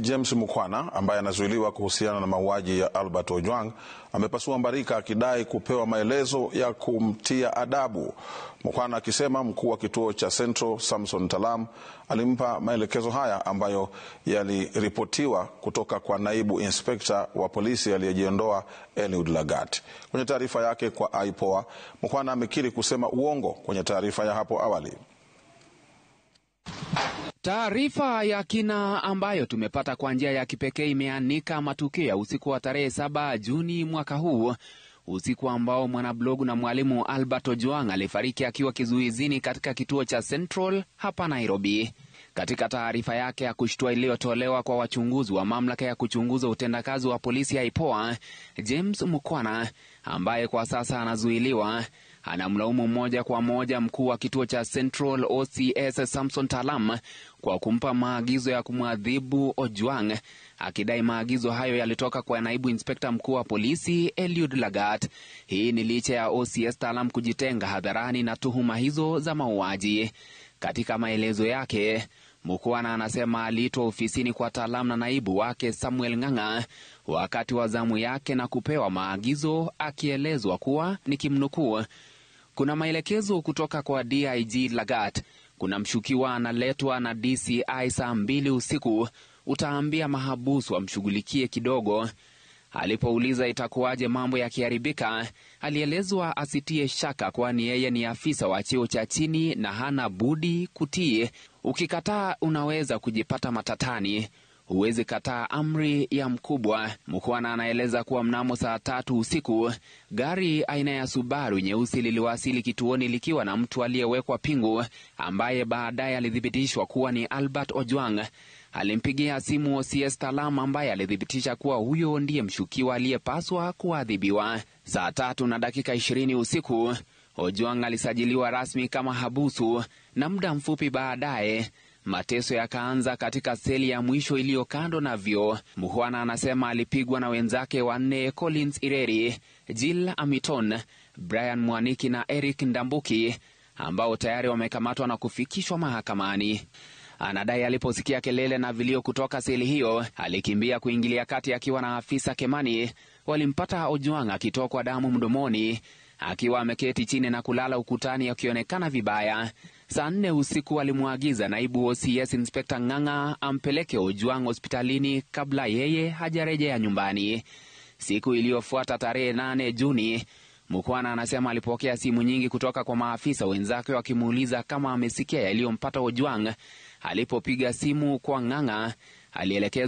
James Mukwana ambaye anazuiliwa kuhusiana na mauaji ya Albert Ojwang amepasua mbarika akidai kupewa maelezo ya kumtia adabu. Mukwana akisema mkuu wa kituo cha Central Samson Talam alimpa maelekezo haya ambayo yaliripotiwa kutoka kwa naibu inspekta wa polisi aliyejiondoa Eliud Lagat. Kwenye taarifa yake kwa IPOA, Mukwana amekiri kusema uongo kwenye taarifa ya hapo awali. Taarifa ya kina ambayo tumepata kwa njia ya kipekee imeanika matukio ya usiku wa tarehe 7 Juni mwaka huu, usiku ambao mwanablogu na mwalimu Albert Ojwang alifariki akiwa kizuizini katika kituo cha Central hapa Nairobi. Katika taarifa yake ya kushtua iliyotolewa kwa wachunguzi wa mamlaka ya kuchunguza utendakazi wa polisi ya IPOA, James Mukwana ambaye kwa sasa anazuiliwa anamlaumu moja kwa moja mkuu wa kituo cha Central OCS Samson Talam kwa kumpa maagizo ya kumwadhibu Ojwang, akidai maagizo hayo yalitoka kwa naibu inspekta mkuu wa polisi Eliud Lagat. Hii ni licha ya OCS Talam kujitenga hadharani na tuhuma hizo za mauaji. Katika maelezo yake, Mukwana anasema aliitwa ofisini kwa Talam na naibu wake Samuel Ng'ang'a wakati wa zamu yake na kupewa maagizo, akielezwa kuwa nikimnukuu, kuna maelekezo kutoka kwa DIG Lagat, kuna mshukiwa analetwa na DCI saa 2 usiku, utaambia mahabusu wamshughulikie kidogo. Alipouliza itakuwaje mambo yakiharibika, alielezwa asitie shaka kwani yeye ni afisa wa cheo cha chini na hana budi kutii. Ukikataa unaweza kujipata matatani, huwezi kataa amri ya mkubwa. Mukwana anaeleza kuwa mnamo saa 3 usiku, gari aina ya Subaru nyeusi liliwasili kituoni likiwa na mtu aliyewekwa pingu ambaye baadaye alithibitishwa kuwa ni Albert Ojwang. Alimpigia simu OCS Talam ambaye alithibitisha kuwa huyo ndiye mshukiwa aliyepaswa kuadhibiwa. Saa 3:20 usiku, Ojwang alisajiliwa rasmi kama habusu na muda mfupi baadaye mateso yakaanza katika seli ya mwisho iliyo kando na vyoo. Mukwana anasema alipigwa na wenzake 4, Collins Ireri, Jill Amiton, Brian Mwaniki na Eric Ndambuki, ambao tayari wamekamatwa na kufikishwa mahakamani. Anadai aliposikia kelele na vilio kutoka seli hiyo, alikimbia kuingilia kati akiwa na afisa Kemani. Walimpata Ojwang akitokwa damu mdomoni, akiwa ameketi chini na kulala ukutani akionekana vibaya. Saa 4 usiku alimwagiza naibu OCS Inspector Ng'ang'a ampeleke Ojwang hospitalini kabla yeye hajarejea nyumbani. Siku iliyofuata tarehe 8 Juni, Mukwana anasema alipokea simu nyingi kutoka kwa maafisa wenzake wakimuuliza kama amesikia yaliyompata Ojwang. Alipopiga simu kwa Ng'ang'a, alielekezwa